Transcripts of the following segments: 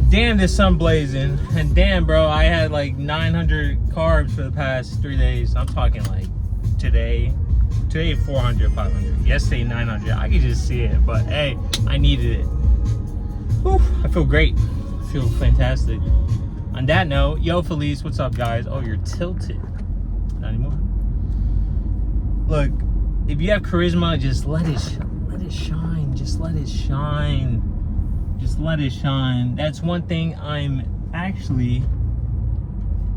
Damn, this sun blazing. And damn, bro, I had like 900 carbs for the past 3 days. I'm talking like today 400, 500. Yesterday 900. I could just see it, but hey, I needed it. Whew, I feel great. I feel fantastic. On that note, yo, Felice, what's up, guys? Oh, you're tilted. Not anymore. Look, if you have charisma, just let it shine. Just let it shine. Just let it shine. That's one thing I'm actually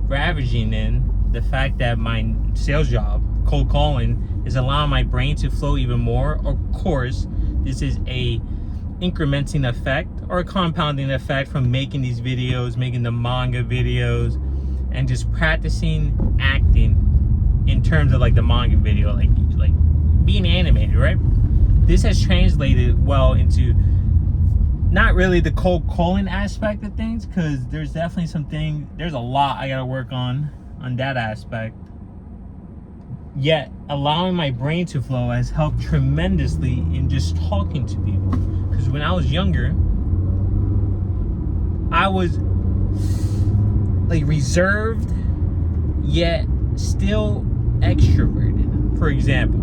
ravaging in. The fact that my sales job, cold calling, is allowing my brain to flow even more. Of course, this is a incrementing effect or a compounding effect from making these videos, making the manga videos, and just practicing acting in terms of like the manga video, like being animated, right? This has translated well into not really the cold calling aspect of things, because there's definitely there's a lot I gotta work on that aspect. Yet allowing my brain to flow has helped tremendously in just talking to people. Because when I was younger, I was like reserved yet still extroverted. For example,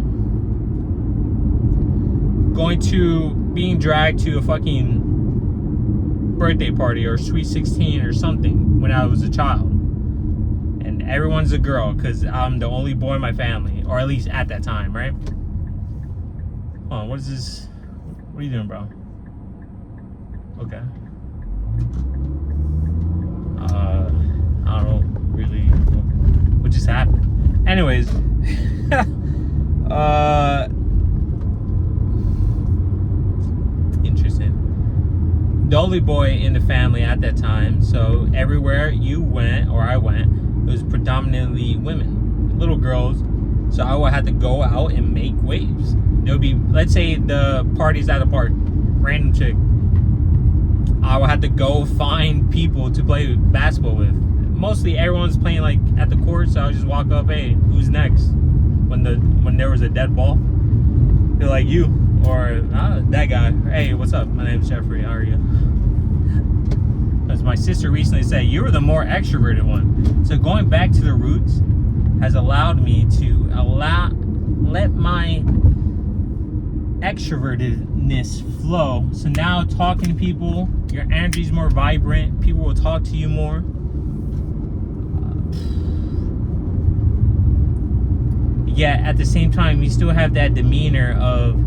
being dragged to a fucking birthday party or sweet 16 or something when I was a child, and everyone's a girl because I'm the only boy in my family, or at least at that time, right? Hold on, what is this? What are you doing, bro? Okay. I don't know really what just happened. Anyways, interesting. The only boy in the family at that time, so everywhere you went or I went, it was predominantly women, little girls. So I would have to go out and make waves. There would be, let's say the party's at a park, random chick. I would have to go find people to play basketball with. Mostly everyone's playing like at the court, so I would just walk up, hey, who's next? When there was a dead ball, they're like, you. Or that guy. Hey, what's up? My name's Jeffrey. How are you? As my sister recently said, you were the more extroverted one. So going back to the roots has allowed me to let my extrovertedness flow. So now talking to people, your energy's more vibrant. People will talk to you more. Yet at the same time, you still have that demeanor of,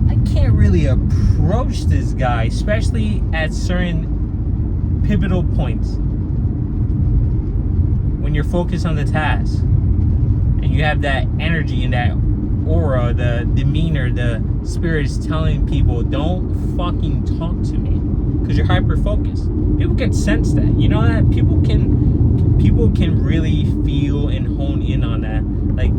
I can't really approach this guy, especially at certain pivotal points when you're focused on the task and you have that energy and that aura, the demeanor, the spirit is telling people, don't fucking talk to me, because you're hyper focused. People can sense that, you know that people can really feel and hone in on that. Like,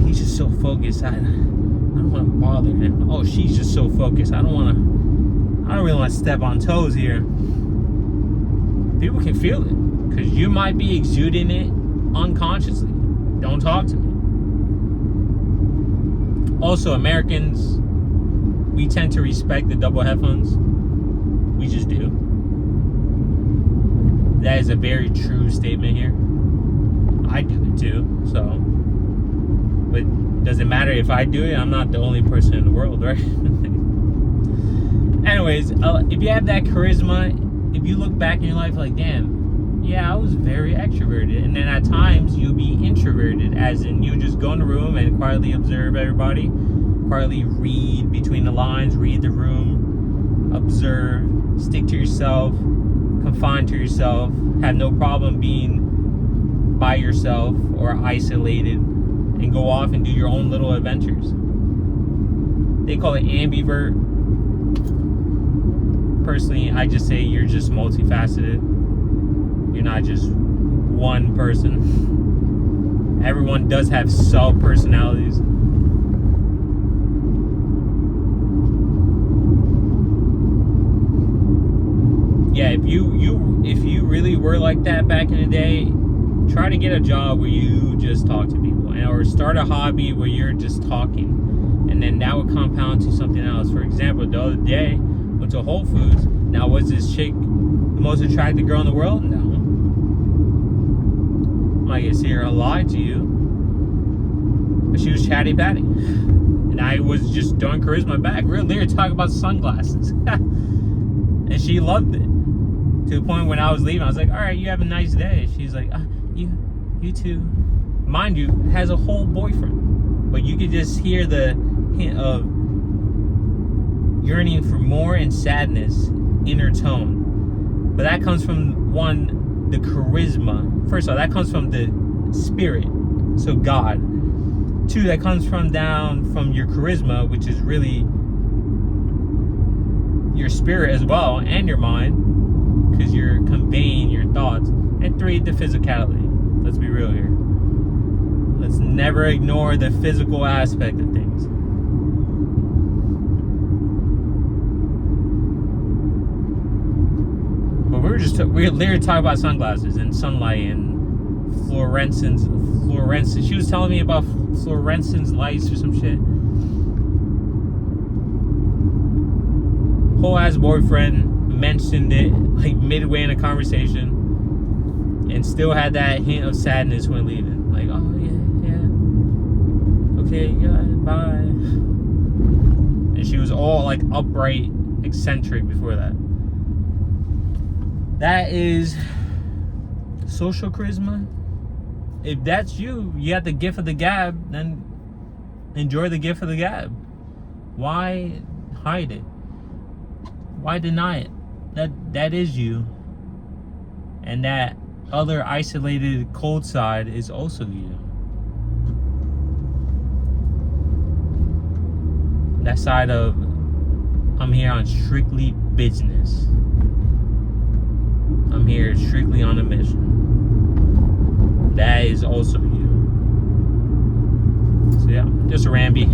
he's just so focused. I don't want to bother him. Oh, she's just so focused. I don't really want to step on toes here. People can feel it, because you might be exuding it unconsciously. Don't talk to me. Also, Americans, we tend to respect the double headphones. We just do. That is a very true statement here. I do it too, so. But does it matter if I do it? I'm not the only person in the world, right? Anyways, if you have that charisma, if you look back in your life like, damn, yeah, I was very extroverted. And then at times you'll be introverted, as in you just go in the room and quietly observe everybody, quietly read between the lines, read the room, observe, stick to yourself, confine to yourself, have no problem being by yourself or isolated, and go off and do your own little adventures. They call it ambivert. Personally, I just say you're just multifaceted. You're not just one person. Everyone does have sub-personalities. Yeah, if you really were like that back in the day, try to get a job where you just talk to people, or start a hobby where you're just talking, and then that would compound to something else. For example, the other day when went to Whole Foods. Now, was this chick the most attractive girl in the world? No. I guess here I lied to you. But she was chatty patty. And I was just throwing charisma back. Really, talking about sunglasses. And she loved it. To the point when I was leaving, I was like, all right, you have a nice day. She's like, you too. Mind you, has a whole boyfriend. But you could just hear the hint of yearning for more and sadness in her tone. But that comes from, one, the charisma. First of all, that comes from the spirit. So God. Two, that comes from down from your charisma, which is really your spirit as well, and your mind, because you're conveying your thoughts. And three, the physicality. Let's be real here. Let's never ignore the physical aspect of things. But we were literally talking about sunglasses and sunlight and fluorescence. She was telling me about fluorescence lights or some shit. Whole ass boyfriend mentioned it like midway in a conversation, and still had that hint of sadness when leaving. Like, oh yeah, okay, yeah, bye. And she was all like upright, eccentric before that. That is social charisma. If that's you, you got the gift of the gab, then enjoy the gift of the gab. Why hide it? Why deny it? That is you. And that other isolated cold side is also you. That side of, I'm here on strictly business. I'm here strictly on a mission. That is also you. So yeah, just a Ramby.